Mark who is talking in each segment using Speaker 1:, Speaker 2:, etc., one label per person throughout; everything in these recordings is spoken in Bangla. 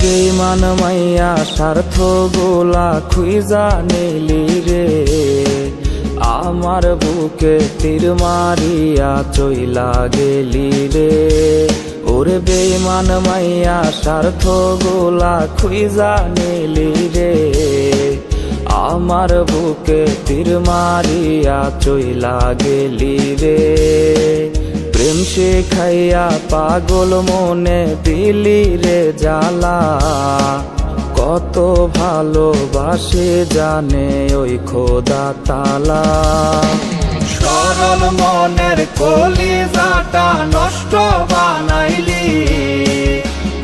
Speaker 1: বেইমান মাইয়া স্বার্থ গোলা খুইজা নিলি রে, আমার বুকে তীর মারিয়া চইলা গেলি রে। ওরে বেইমান মাইয়া স্বার্থ গোলা খুইজা নিলি রে, আমার বুকে তীর মারিয়া চইলা গেলি রে। প্রেম শিখাইয়া পাগল মনে দিলি রে জ্বালা, কত ভালোবাসে জানে ওই খোদা তালা।
Speaker 2: সরল মনের কলিজাটা নষ্ট বানাইলি,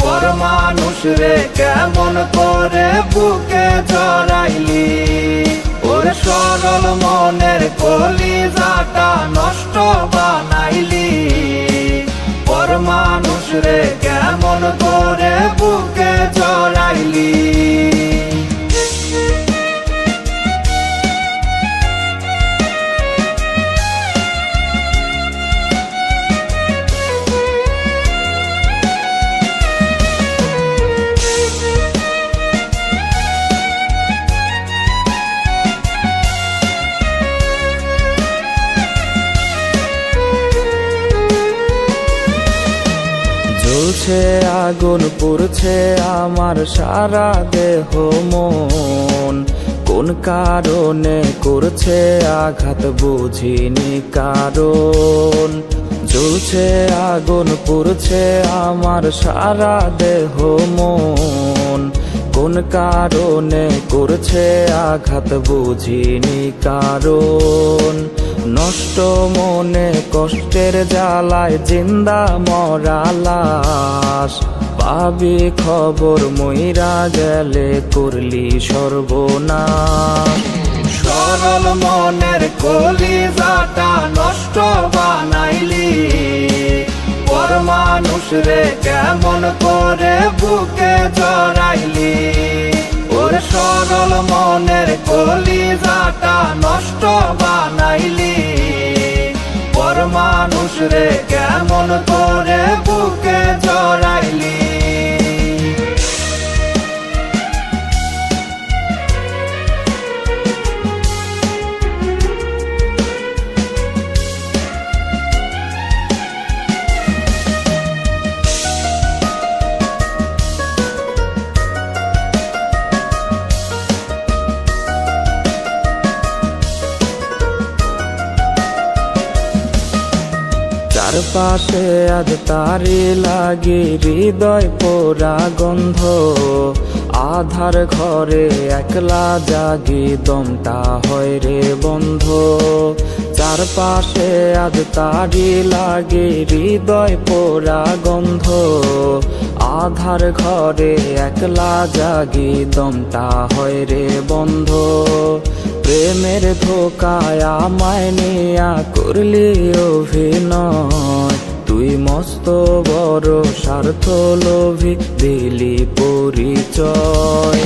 Speaker 2: পর মানুষ রে কেমন করে বুকে জড়াইলি। ওর সরল মনের কলিজাটা নষ্ট বানাইলি, পর মানুষ রে কেমন করে বুকে জড়াইলি।
Speaker 1: জ্বলছে আগুন পুড়ছে আমার সারা দেহ মন, কোন কারণে করছে আঘাত বুঝিনি কারণ। জ্বলছে আগুন পুড়ছে আমার সারা দেহ মন, কোন কারণে করছে আঘাত বুঝিনি কারণ। নষ্ট মনে কষ্টের জ্বালায় জিন্দা মরা লাশ, পাবি খবর মইরা গেলে করলি সর্বনাশ।
Speaker 2: সরল মনের কলিজাটা নষ্ট বানাইলি, পর মানুষ রে কেমন করে বুকে জড়াইলি। ওর সরল মনের কলিজাটা নষ্ট বানাইলি, পর মানুষ রে কেমন করে বুকে জড়াইলি।
Speaker 1: চারপাশে আজ তারি লাগি হৃদয় পোড়া গন্ধ, আধার ঘরে একলা জাগি দমটা হয় রে বন্ধ। চারপাশে আজ তারি লাগি হৃদয় পোড়া গন্ধ, আধার ঘরে একলা জাগি দমটা হয় রে বন্ধ। প্রেমের ধোকায় আমায় নিয়া করলি অভিনয়, তুই মস্ত বড় স্বার্থ লোভী দিলি পরিচয়।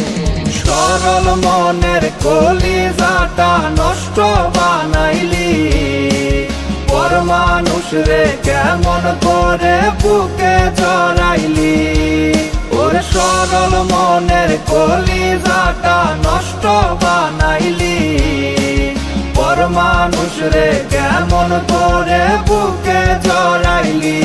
Speaker 2: সরল মনের কলিজাটা নষ্ট বানাইলি, পর মানুষ রে কেমন করে বুকে জড়াইলি। ওর সরল মনের কলিজাটা নষ্ট বানাইলি, পর মানুষ রে কেমন করে বুকে জড়াইলি।